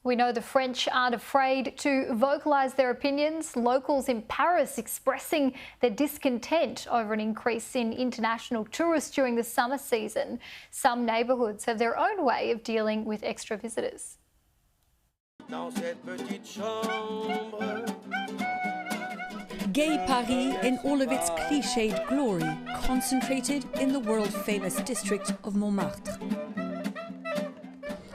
We know the French aren't afraid to vocalise their opinions. Locals in Paris expressing their discontent over an increase in international tourists during the summer season. Some neighbourhoods have their own way of dealing with extra visitors. Gay Paris in all of its cliched glory, concentrated in the world-famous district of Montmartre.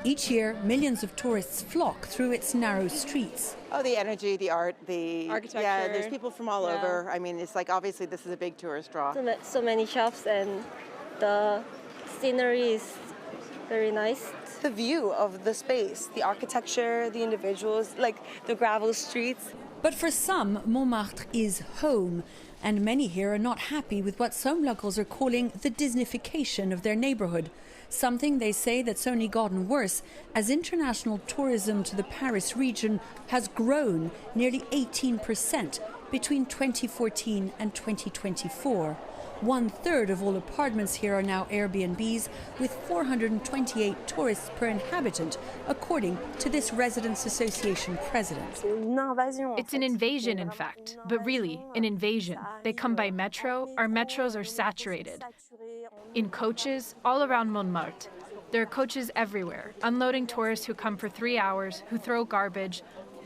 Each year, millions of tourists flock through its narrow streets. Oh, the energy, the art, the architecture. Yeah, there's people from all over. I mean, it's like obviously this is a big tourist draw. So many shops, and the scenery is very nice. The view of the space, the architecture, the individuals, like the gravel streets. But for some, Montmartre is home, and many here are not happy with what some locals are calling the Disneyfication of their neighbourhood. Something they say that's only gotten worse as international tourism to the Paris region has grown nearly 18% between 2014 and 2024. 1/3 of all apartments here are now Airbnbs, with 428 tourists per inhabitant, according to this Residents Association president. It's an invasion, in fact, but really an invasion. They come by metro. Our metros are saturated. In coaches all around Montmartre. There are coaches everywhere, unloading tourists who come for 3 hours, who throw garbage.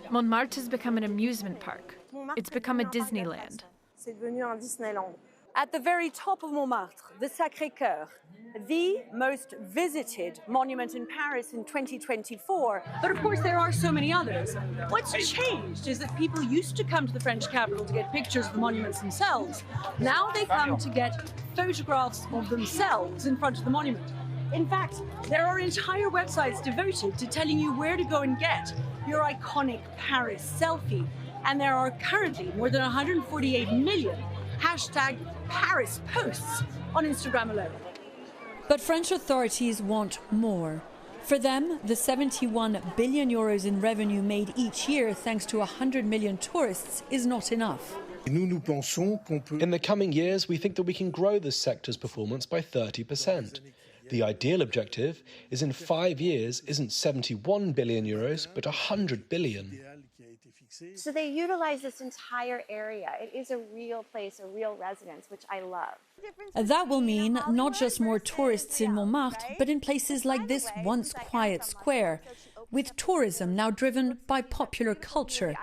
Montmartre has become an amusement park. It's become a Disneyland. At the very top of Montmartre, the Sacré-Cœur, the most visited monument in Paris in 2024. But of course, there are so many others. What's changed is that people used to come to the French capital to get pictures of the monuments themselves. Now they come to get photographs of themselves in front of the monument. In fact, there are entire websites devoted to telling you where to go and get your iconic Paris selfie. And there are currently more than 148 million #Paris posts on Instagram alone. But French authorities want more. For them, the 71 billion euros in revenue made each year thanks to 100 million tourists is not enough. In the coming years, we think that we can grow this sector's performance by 30%. The ideal objective is in 5 years isn't 71 billion euros, but 100 billion. So they utilize this entire area. It is a real place, a real residence, which I love. That will mean not just more tourists in Montmartre, but in places like this once quiet square, with tourism now driven by popular culture,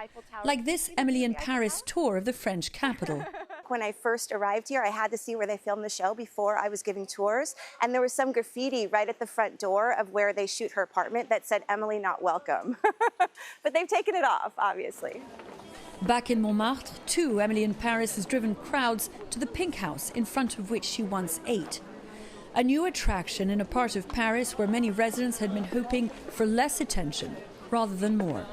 like this Emily in Paris tour of the French capital. When I first arrived here, I had to see where they filmed the show before I was giving tours. And there was some graffiti right at the front door of where they shoot her apartment that said, "Emily not welcome." But they've taken it off, obviously. Back in Montmartre, too, Emily in Paris has driven crowds to the Pink House in front of which she once ate. A new attraction in a part of Paris where many residents had been hoping for less attention rather than more.